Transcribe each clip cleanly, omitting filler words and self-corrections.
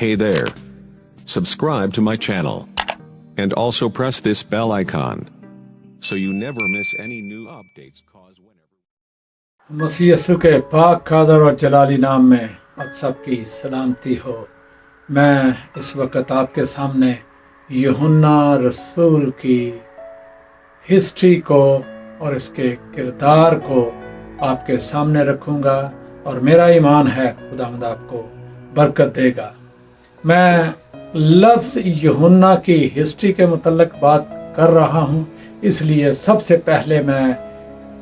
Hey there. Subscribe to my channel. And also press this bell icon so you never miss any new updates. मसीह यीशु के पाक कादर और जलाली नाम में आप सबकी सलामती हो। मैं इस वक्त आपके सामने यूहन्ना रसूल की हिस्ट्री को और इसके किरदार को आपके सामने रखूंगा और मेरा ईमान है खुदावंद आपको बरकत देगा। मैं लफ्ज़ यूहन्ना की हिस्ट्री के मुतल्लिक बात कर रहा हूँ, इसलिए सबसे पहले मैं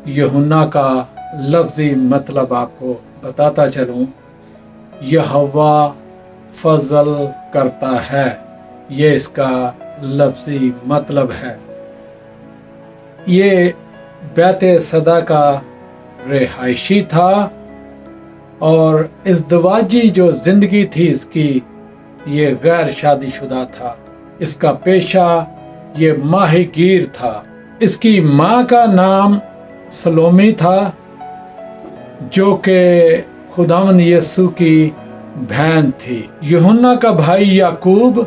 यूहन्ना का लफ्ज़ी मतलब आपको बताता चलूँ। यहोवा फजल करता है, ये इसका लफ्ज़ी मतलब है। ये बैत सदा का रिहायशी था और इज़दवाजी जो ज़िंदगी थी इसकी, ये गैर शादीशुदा था। इसका पेशा ये माहीगीर था। इसकी माँ का नाम सलोमी था जो कि खुदावंद यीशु की बहन थी। यूहन्ना का भाई याकूब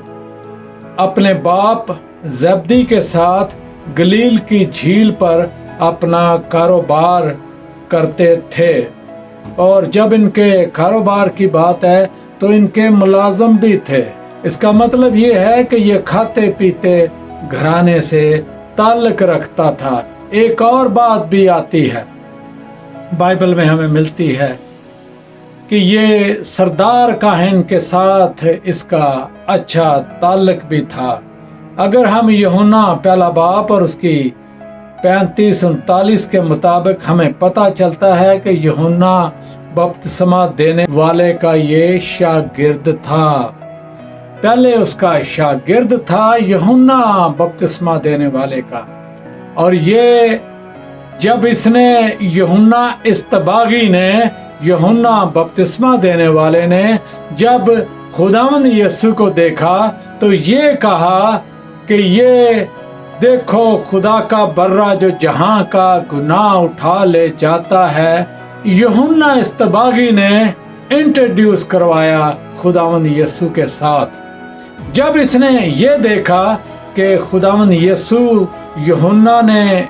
अपने बाप ज़ब्दी के साथ गलील की झील पर अपना कारोबार करते थे और जब इनके कारोबार की बात है तो इनके मुलाजम भी थे। इसका मतलब ये है कि ये खाते पीते घराने से ताल्लुक रखता था। एक और बात भी आती है, बाइबल में हमें मिलती है कि ये सरदार काहिन के साथ इसका अच्छा ताल्लुक भी था। अगर हम यूहन्ना पहला बाप और उसकी 35-39 के मुताबिक हमें पता चलता है कि यूहन्ना बपतिस्मा देने वाले का ये शागिर्द था। पहले उसका शागिर्द था यूहन्ना बपतिस्मा देने वाले का, और ये जब इसने यूहन्ना इस्तबागी ने, यूहन्ना बपतिस्मा देने वाले ने जब खुदावंद यीशु को देखा तो ये कहा कि ये देखो खुदा का बर्रा जो जहां का गुनाह उठा ले जाता है। यूहन्ना इस्तबागी ने इंट्रोड्यूस करवाया खुदावंद यीशु के साथ। जब इसने ये देखा कि खुदावंद यीशु यूहन्ना ने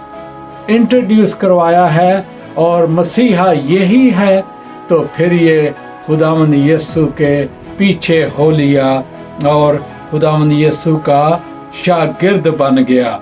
इंट्रोड्यूस करवाया है और मसीहा यही है, तो फिर ये खुदावंद यीशु के पीछे हो लिया और खुदावंद यीशु का शागिर्द बन गया।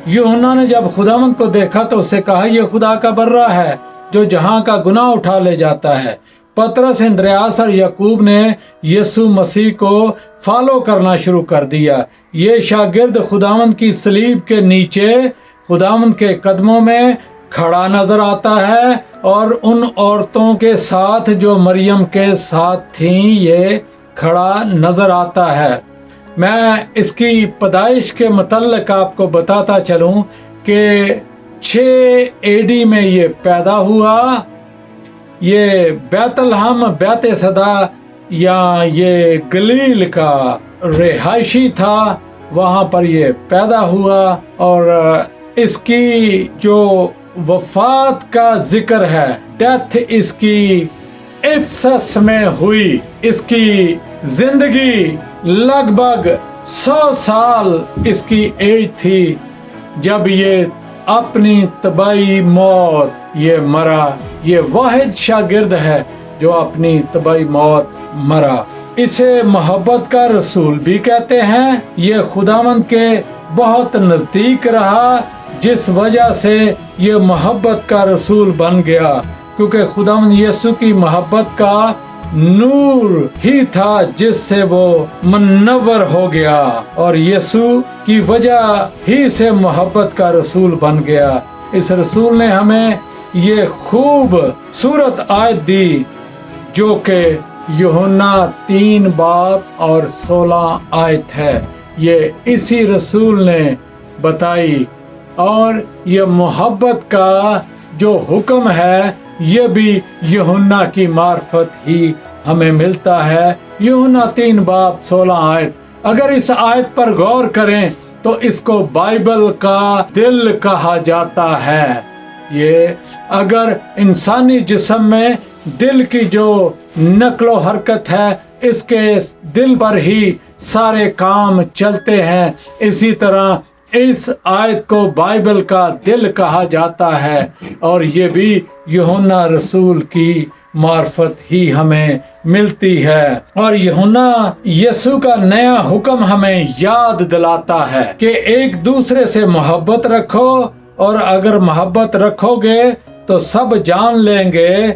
यूहन्ना ने जब खुदावंद को देखा तो उससे कहा, ये खुदा का बर्रा है जो जहां का गुनाह उठा ले जाता है। पतरस, इंद्रियास और याकूब ने यीशु मसीह को फॉलो करना शुरू कर दिया। ये शागिर्द खुदावंद की सलीब के नीचे खुदावंद के कदमों में खड़ा नजर आता है और उन औरतों के साथ जो मरियम के साथ थीं, ये खड़ा नजर आता है। मैं इसकी पैदाइश के मुतल्लिक आपको बताता चलूं कि 6 AD में ये पैदा हुआ। ये बैतलहम बैत सदा या ये गलील का रिहायशी था, वहाँ पर ये पैदा हुआ और इसकी जो वफात का जिक्र है, डेथ इसकी इफसस में हुई। इसकी जिंदगी लगभग 100 साल इसकी एज थी जब ये अपनी तबाही मौत ये मरा। ये वाहिद शागिर्द है जो अपनी तबाही मौत मरा। इसे मोहब्बत का रसूल भी कहते हैं। ये खुदावंद के बहुत नजदीक रहा, जिस वजह से ये मोहब्बत का रसूल बन गया, क्योंकि खुदावंद यीशु की मोहब्बत का नूर ही था जिससे वो मुनव्वर हो गया और यीशु की वजह ही से मोहब्बत का रसूल बन गया। इस रसूल ने हमें ये खूब सूरत आयत दी जो कि यूहन्ना 3 बाब और 16 आयत है। ये इसी रसूल ने बताई और ये मोहब्बत का जो हुक्म है ये भी यूहन्ना की मार्फत ही हमें मिलता है। यूहन्ना 3 बाब 16 आयत। अगर इस आयत पर गौर करें तो इसको बाइबल का दिल कहा जाता है। ये अगर इंसानी जिस्म में दिल की जो नक्लो हरकत है, इसके दिल पर ही सारे काम चलते हैं। इसी तरह इस आयत को बाइबल का दिल कहा जाता है और ये भी यूहन्ना रसूल की मार्फत ही हमें मिलती है। और यूहन्ना यीशु का नया हुक्म हमें याद दिलाता है कि एक दूसरे से मोहब्बत रखो, और अगर मोहब्बत रखोगे तो सब जान लेंगे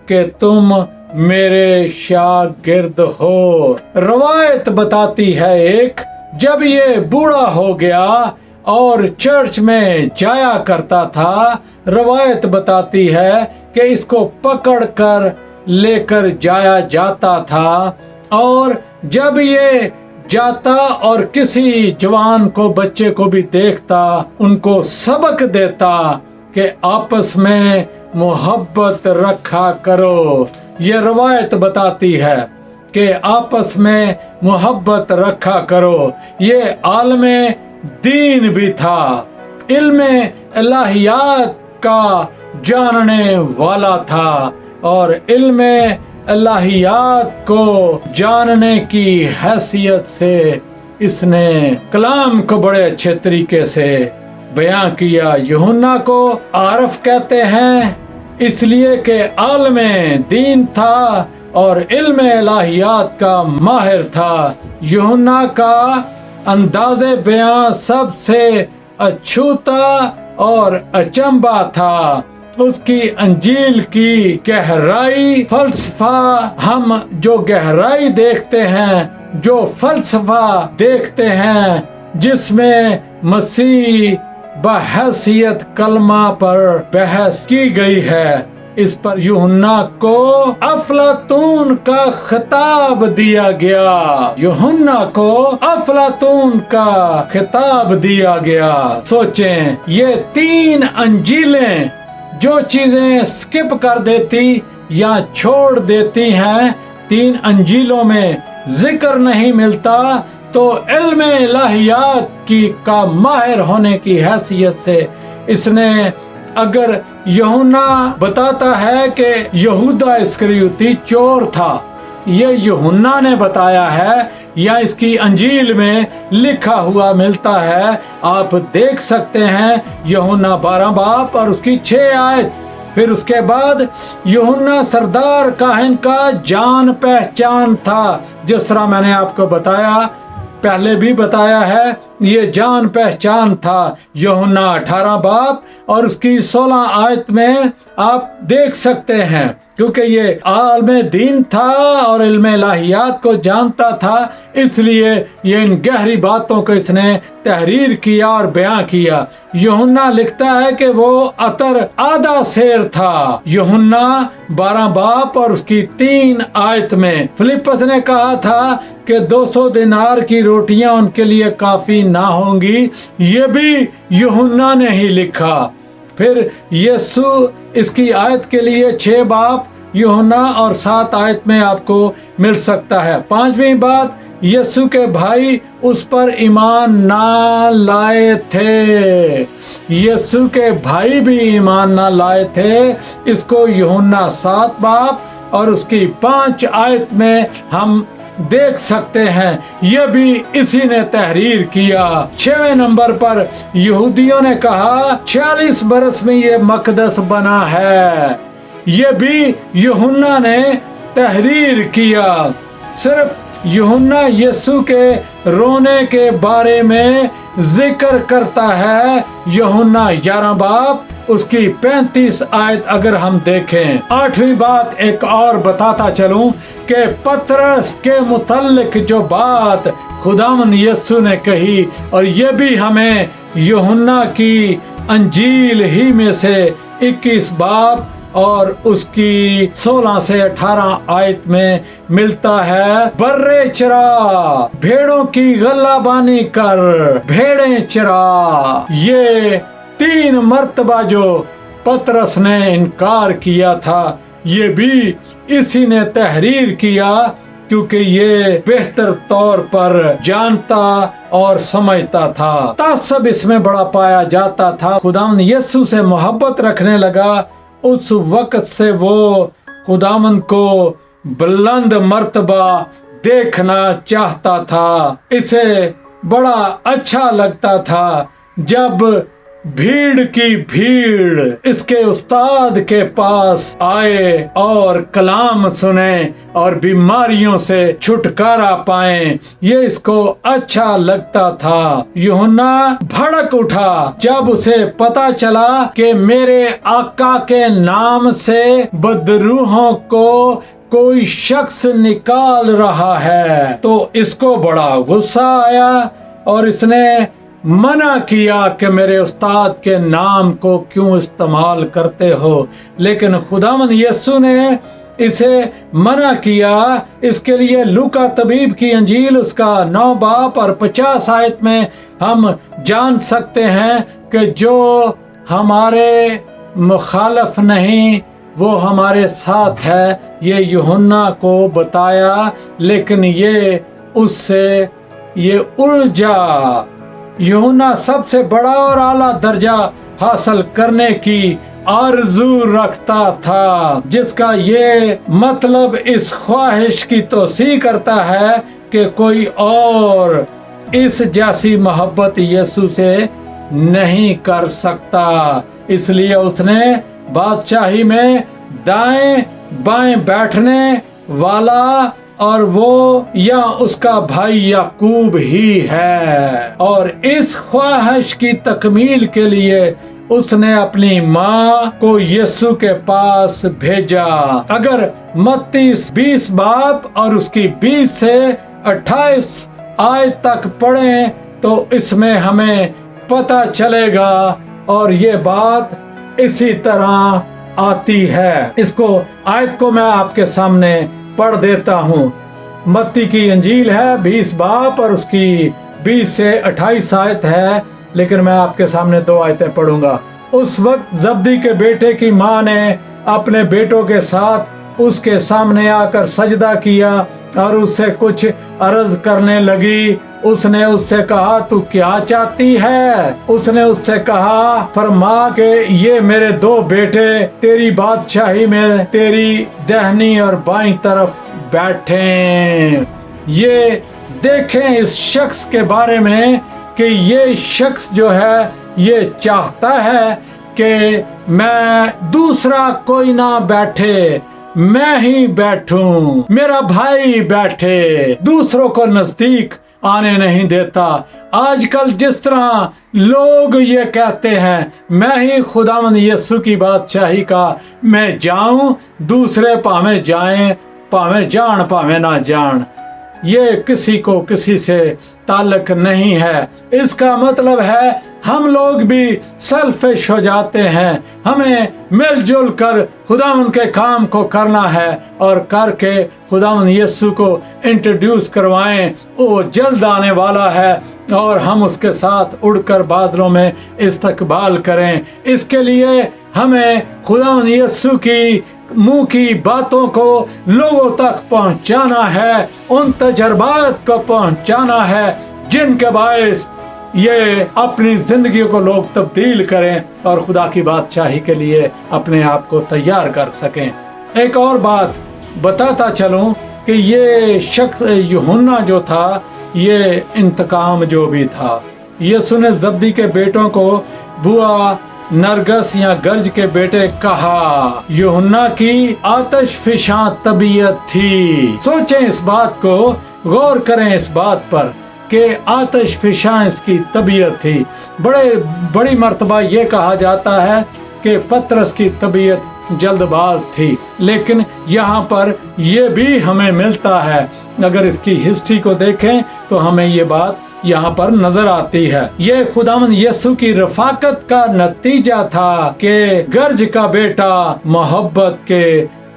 कि तुम मेरे शागिर्द हो। रवायत बताती है एक, जब ये बूढ़ा हो गया और चर्च में जाया करता था, रवायत बताती है कि इसको पकड़ कर लेकर जाया जाता था, और जब ये जाता और किसी जवान को, बच्चे को भी देखता, उनको सबक देता कि आपस में मोहब्बत रखा करो। ये रवायत बताती है कि आपस में मोहब्बत रखा करो। ये आलमे दीन भी था, इल्मे इलाहियात का जानने वाला था, और इल्मे इलाहियात को जानने की हैसियत से इसने कलाम को बड़े अच्छे तरीके से बयां किया। यूहन्ना को आरफ कहते हैं इसलिए कि आलमे दीन था और इल्मे इलाहियात का माहिर था। यूहन्ना का अंदाज़े बयां सबसे अछूता और अचंबा था। उसकी अंजील की गहराई, फलसफा, हम जो गहराई देखते हैं, जो फलसफा देखते हैं, जिसमें मसीह बहैसियत कलमा पर बहस की गई है, इस पर यूहन्ना को अफलातून का खिताब दिया गया। यूहन्ना को अफलातून का खिताब दिया गया। सोचें, ये 3 अंजीलें जो चीजें स्किप कर देती या छोड़ देती हैं, 3 अंजीलों में जिक्र नहीं मिलता, तो इल्म इलाहियात की का माहिर होने की हैसियत से इसने, अगर यूहन्ना बताता है कि यहूदा इस्करियोती चोर था, ये यूहन्ना ने बताया है या इसकी अंजील में लिखा हुआ मिलता है, आप देख सकते हैं यूहन्ना 12 बाब और उसकी 6 आयत। फिर उसके बाद यूहन्ना सरदार काहिन का जान पहचान था, जिस तरह मैंने आपको बताया, पहले भी बताया है, ये जान पहचान था। यूहन्ना 18 बाब और उसकी 16 आयत में आप देख सकते हैं, क्योंकि ये आलमे दीन था और इल्मे इलाहियात को जानता था, इसलिए ये इन गहरी बातों को इसने तहरीर किया और बयां किया। यूहन्ना लिखता है कि वो अतर आधा सेर था। यूहन्ना 12 बाब और उसकी 3 आयत में फिलिप्पस ने कहा था कि 200 दिनार की रोटियां उनके लिए काफी ना होंगी, ये भी यूहन्ना ने ही लिखा। फिर यीशु, इसकी आयत के लिए 6 बाब यूहन्ना और 7 आयत में आपको मिल सकता है। 5वीं बात, यीशु के भाई उस पर ईमान ना लाए थे। यीशु के भाई भी ईमान ना लाए थे। इसको यूहन्ना 7 बाब और उसकी 5 आयत में हम देख सकते हैं। यह भी इसी ने तहरीर किया। 6वें नंबर पर यहूदियों ने कहा 46 बरस में ये मकदस बना है। ये भी यूहन्ना ने तहरीर किया। सिर्फ यूहन्ना यीशु के रोने के बारे में जिक्र करता है। यूहन्ना 11 बाब उसकी 35 आयत अगर हम देखें। 8वीं बात एक और बताता चलूं कि पतरस के मुतल्लिक जो बात खुदावंद यीशु ने कही, और ये भी हमें यूहन्ना की अंजील ही में से 21 बाब और उसकी 16 से 18 आयत में मिलता है। बर्रे चरा, भेड़ों की गल्लाबानी कर, भेड़ें चरा। ये 3 मर्तबा जो पतरस ने इनकार किया था, ये भी इसी ने तहरीर किया, क्योंकि ये बेहतर तौर पर जानता और समझता था। तासब इसमें बड़ा पाया जाता था। खुदावंद यीशु से मोहब्बत रखने लगा। उस वक्त से वो खुदावंद को बुलंद मर्तबा देखना चाहता था। इसे बड़ा अच्छा लगता था जब भीड़ की भीड़ इसके उस्ताद के पास आए और कलाम सुने और बीमारियों से छुटकारा पाए। ये इसको अच्छा लगता था। यूहन्ना भड़क उठा जब उसे पता चला कि मेरे आका के नाम से बदरूहों को कोई शख्स निकाल रहा है। तो इसको बड़ा गुस्सा आया और इसने मना किया कि मेरे उस्ताद के नाम को क्यों इस्तेमाल करते हो। लेकिन खुदावंद यीशु ने इसे मना किया। इसके लिए लूका तबीब की अंजील उसका 9 बाब और 50 आयत में हम जान सकते हैं कि जो हमारे मुखालफ नहीं वो हमारे साथ है। ये यूहन्ना को बताया, लेकिन ये उससे ये उलझा। यूहन्ना सबसे बड़ा और आला दर्जा हासिल करने की आरज़ू रखता था, जिसका ये मतलब इस ख्वाहिश की तौसीह करता है कि कोई और इस जैसी मोहब्बत यीशु से नहीं कर सकता। इसलिए उसने बादशाही में दाएं बाएं बैठने वाला और वो या उसका भाई याकूब ही है। और इस ख्वाहिश की तकमील के लिए उसने अपनी माँ को यीशु के पास भेजा। अगर मत्ती 20 बाब और उसकी 20 से 28 आयत तक पढ़ें तो इसमें हमें पता चलेगा और ये बात इसी तरह आती है। इसको आयत को मैं आपके सामने पढ़ देता हूँ। मत्ती की अंजील है 20 बाब और उसकी 20 से 28 आयत है, लेकिन मैं आपके सामने 2 आयतें पढ़ूंगा। उस वक्त जब्दी के बेटे की माँ ने अपने बेटों के साथ उसके सामने आकर सजदा किया और उससे कुछ अर्ज करने लगी। उसने उससे कहा, तू क्या चाहती है? उसने उससे कहा, फरमा के ये मेरे 2 बेटे तेरी बादशाही में तेरी दाहिनी और बाईं तरफ बैठें। ये देखें इस शख्स के बारे में कि ये शख्स जो है ये चाहता है कि मैं दूसरा कोई ना बैठे, मैं ही बैठूं, मेरा भाई बैठे, दूसरों को नजदीक आने नहीं देता। आजकल जिस तरह लोग ये कहते हैं, मैं ही खुदावंद यीशु की बादशाही का मैं जाऊं, दूसरे पावे जाएं, पावे जान पावे ना जान, ये किसी को किसी से ताल्लुक नहीं है। इसका मतलब है हम लोग भी सेल्फिश हो जाते हैं। हमें मिलजुल कर खुदावंद के काम को करना है और करके खुदावंद यीशु को इंट्रोड्यूस करवाएं। वो जल्द आने वाला है और हम उसके साथ उड़कर बादलों में इस्तकबाल करें। इसके लिए हमें खुदावंद यीशु की मुंह की बातों को लोगों तक पहुंचाना है, उन तजर्बात को पहुंचाना है जिनके बायस ये अपनी जिंदगी को लोग तब्दील करें और खुदा की बादशाही के लिए अपने आप को तैयार कर सकें। एक और बात बताता चलूं कि ये शख्स यूहन्ना जो था ये इंतकाम जो भी था। यीशु ने जब्दी के बेटों को बुआ नरगस या गर्ज के बेटे कहा। यूहन्ना की आतिश फिशां तबीयत थी। सोचें इस बात को, गौर करें इस बात पर कि आतिश फिशां इसकी तबीयत थी। बड़ी मर्तबा ये कहा जाता है कि पतरस की तबीयत जल्दबाज थी, लेकिन यहाँ पर ये भी हमें मिलता है। अगर इसकी हिस्ट्री को देखें तो हमें ये बात यहाँ पर नजर आती है। ये खुदावंद यीशु की रफाकत का नतीजा था कि गर्ज का बेटा मोहब्बत के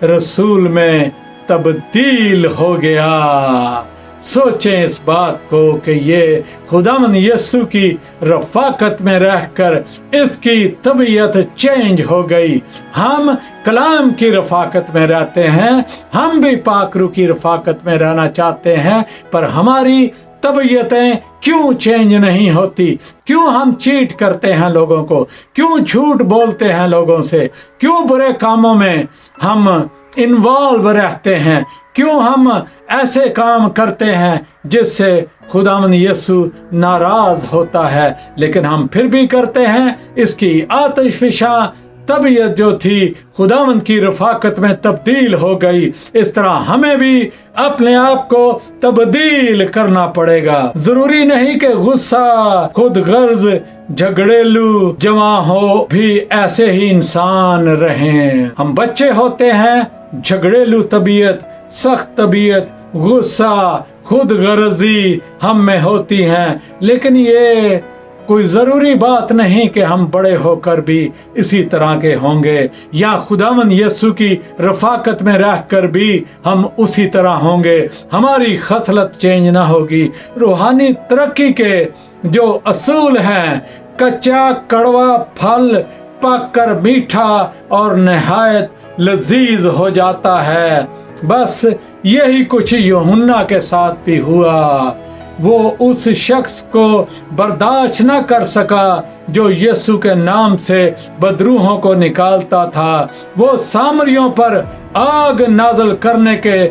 रसूल में तब्दील हो गया। सोचें इस बात को कि ये खुदावंद यीशु की रफाकत में रहकर इसकी तबीयत चेंज हो गई। हम कलाम की रफाकत में रहते हैं, हम भी पाकरू की रफाकत में रहना चाहते हैं, पर हमारी तबीयतें क्यों चेंज नहीं होती? क्यों हम चीट करते हैं लोगों को? क्यों झूठ बोलते हैं लोगों से? क्यों बुरे कामों में हम इन्वॉल्व रहते हैं, क्यों हम ऐसे काम करते हैं जिससे खुदावंद यीशु नाराज होता है, लेकिन हम फिर भी करते हैं। इसकी आतिशफिशा तबीयत जो थी खुदावंद की रफाकत में तब्दील हो गई। इस तरह हमें भी अपने आप को तब्दील करना पड़ेगा। जरूरी नहीं कि गुस्सा, खुद गर्ज, झगड़ेलू जवां हो भी ऐसे ही इंसान रहें। हम बच्चे होते हैं, झगड़ेलू तबीयत, सख्त तबीयत, गुस्सा, खुद गर्जी हम में होती हैं, लेकिन ये कोई जरूरी बात नहीं कि हम बड़े होकर भी इसी तरह के होंगे, या खुदावंद यीशु की रफाकत में रहकर भी हम उसी तरह होंगे। हमारी खसलत चेंज ना होगी। रूहानी तरक्की के जो असूल हैं, कच्चा कड़वा फल पक कर मीठा और नहायत लजीज हो जाता है। बस यही कुछ यूहन्ना के साथ भी हुआ। वो उस शख्स को बर्दाश्त न कर सका जो यीशु के नाम से बदरूहों को निकालता था। वो सामरियों पर आग नाज़िल करने के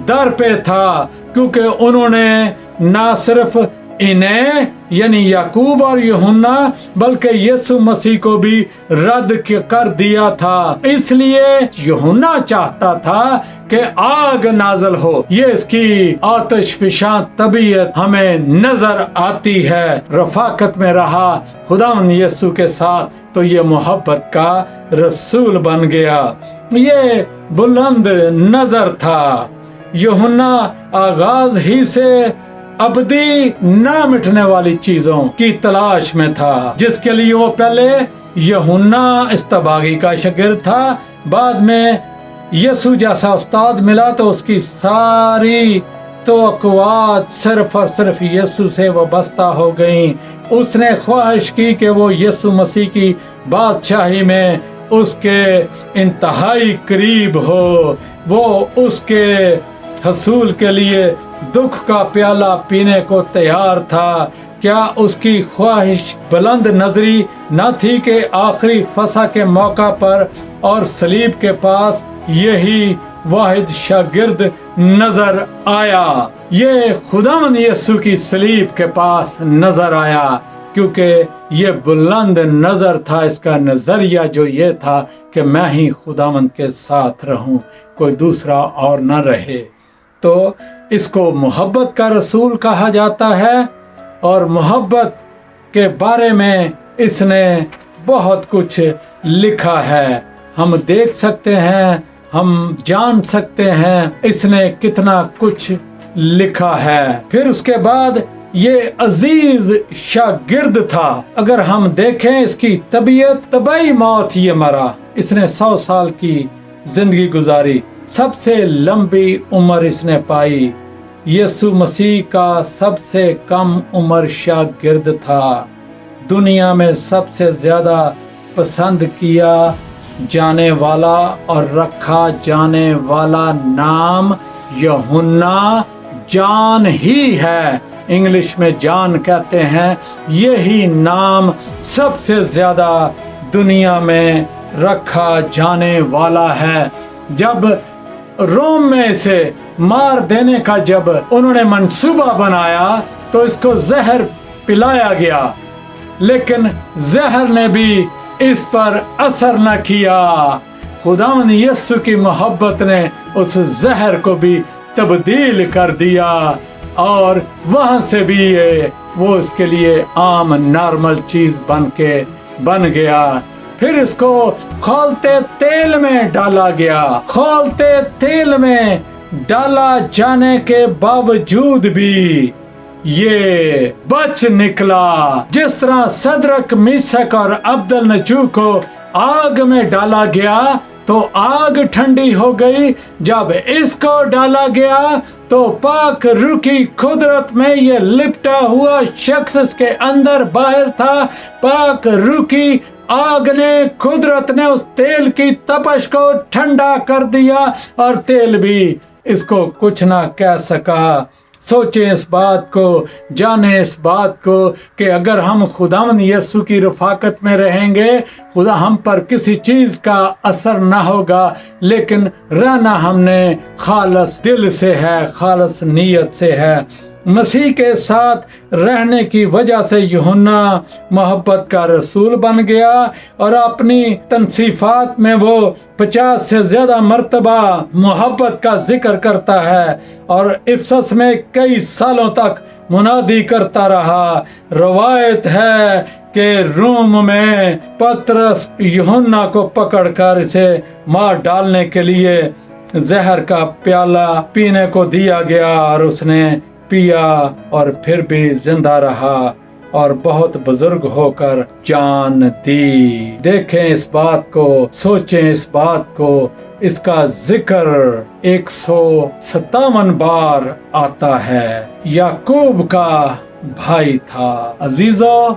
दर पे था, क्योंकि उन्होंने ना सिर्फ इन्हें यानी याकूब और यूहन्ना बल्कि यीशु मसीह को भी रद्द कर दिया था। इसलिए यूहन्ना चाहता था कि आग नाज़िल हो। ये इसकी आतिशफिशा तबीयत हमें नजर आती है। रफाकत में रहा खुदावंद यीशु के साथ तो ये मोहब्बत का रसूल बन गया। ये बुलंद नजर था। यूहन्ना आगाज ही से अबदी ना मिटने वाली चीजों की तलाश में था, जिसके लिए वो पहले यूहन्ना इस्तबागी का शागिर्द था। बाद में यीशु जैसा उस्ताद मिला तो उसकी सारी तवक्कुआत सिर्फ और सिर्फ यीशु से वाबस्ता हो गई। उसने ख्वाहिश की कि वो यीशु मसीह की बादशाही में उसके इंतहाई करीब हो। वो उसके हसूल के लिए दुख का प्याला पीने को तैयार था। क्या उसकी ख्वाहिश बुलंद नजरी न थी कि आखिरी फसा के मौका पर और सलीब के पास यही वाहिद शागिर्द नजर आया। ये खुदावंद यीशु की सलीब के पास नजर आया, क्योंकि ये बुलंद नजर था। इसका नजरिया जो ये था कि मैं ही खुदावंद के साथ रहूं, कोई दूसरा और न रहे। तो इसको मोहब्बत का रसूल कहा जाता है, और मोहब्बत के बारे में इसने बहुत कुछ लिखा है। हम देख सकते हैं, हम जान सकते हैं इसने कितना कुछ लिखा है। फिर उसके बाद ये अजीज शागिर्द था। अगर हम देखें इसकी तबीयत, तबाही मौत ये मरा। इसने 100 साल की जिंदगी गुजारी, सबसे लंबी उम्र इसने पाई। यीशु मसीह का सबसे कम उम्र शागिर्द था। दुनिया में सबसे ज्यादा पसंद किया जाने वाला और रखा जाने वाला नाम यूहन्ना जॉन ही है। इंग्लिश में जॉन कहते हैं। यही नाम सबसे ज्यादा दुनिया में रखा जाने वाला है। जब रोम में इसे मार देने का जब उन्होंने मंसूबा बनाया तो इसको जहर पिलाया गया, लेकिन जहर ने भी इस पर असर न किया। खुदावंद यीशु की मोहब्बत ने उस जहर को भी तब्दील कर दिया, और वहां से भी वो इसके लिए आम नॉर्मल चीज बन गया। फिर इसको खौलते तेल में डाला गया। खौलते तेल में डाला जाने के बावजूद भी ये बच निकला। जिस तरह सदरक, मिशक और अब्दुल नजू को आग में डाला गया तो आग ठंडी हो गई, जब इसको डाला गया तो पाक रुखी कुदरत में ये लिपटा हुआ शख्स इसके अंदर बाहर था। पाक रुखी आग ने, कुदरत ने उस तेल की तपश को ठंडा कर दिया और तेल भी इसको कुछ ना कह सका। सोचें इस बात को, जानें इस बात को कि अगर हम खुदावंद यीशु की रफाकत में रहेंगे, खुदा हम पर किसी चीज का असर ना होगा, लेकिन रहना हमने खालस दिल से है, खालस नीयत से है। मसीह के साथ रहने की वजह से यूहन्ना मोहब्बत का रसूल बन गया और अपनी तनसीफात में वो 50 से ज्यादा मर्तबा मोहब्बत का जिक्र करता है और इफसस में कई सालों तक मुनादी करता रहा। रवायत है कि रोम में पतरस यूहन्ना को पकड़कर इसे मार डालने के लिए जहर का प्याला पीने को दिया गया और उसने पिया और फिर भी जिंदा रहा और बहुत बुजुर्ग होकर जान दी। देखें इस बात को, सोचें इस बात को। इसका जिक्र 157 बार आता है। याकूब का भाई था। अजीजों,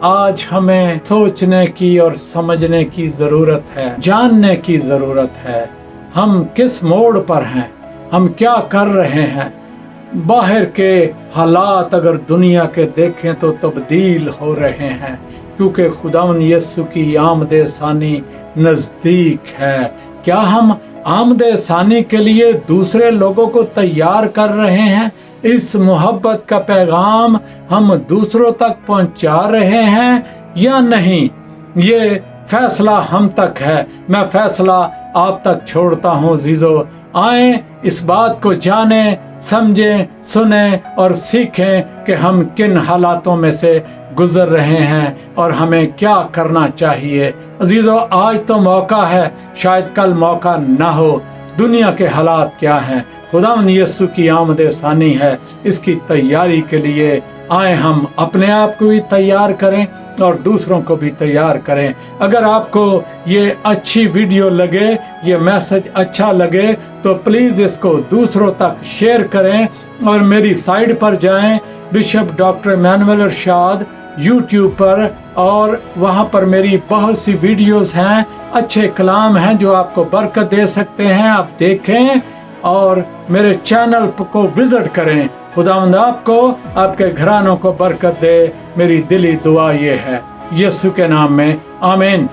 आज हमें सोचने की और समझने की जरूरत है, जानने की जरूरत है। हम किस मोड़ पर हैं, हम क्या कर रहे हैं। बाहर के हालात अगर दुनिया के देखें तो तब्दील हो रहे हैं, क्योंकि खुदावंद यीशु की आमदे सानी नजदीक है। क्या हम आमदे सानी के लिए दूसरे लोगों को तैयार कर रहे हैं? इस मोहब्बत का पैगाम हम दूसरों तक पहुंचा रहे हैं या नहीं? ये फैसला हम तक है। मैं फैसला आप तक छोड़ता हूँ। अजीजों, आए इस बात को जानें, समझें, सुनें और सीखें कि हम किन हालातों में से गुजर रहे हैं और हमें क्या करना चाहिए। अजीजों, आज तो मौका है, शायद कल मौका ना हो। दुनिया के हालात क्या हैं? खुदावंद यीशु की आमदे सानी है। इसकी तैयारी के लिए आए हम अपने आप को भी तैयार करें और दूसरों को भी तैयार करें। अगर आपको ये अच्छी वीडियो लगे, ये मैसेज अच्छा लगे, तो प्लीज़ इसको दूसरों तक शेयर करें और मेरी साइट पर जाएं, बिशप डॉक्टर इमैनुअल इरशाद यूट्यूब पर, और वहाँ पर मेरी बहुत सी वीडियोस हैं, अच्छे कलाम हैं जो आपको बरकत दे सकते हैं। आप देखें और मेरे चैनल को विजिट करें। खुदावंद आपको, आपके घरानों को बरकत दे। मेरी दिली दुआ ये है, यीशु के नाम में, आमीन।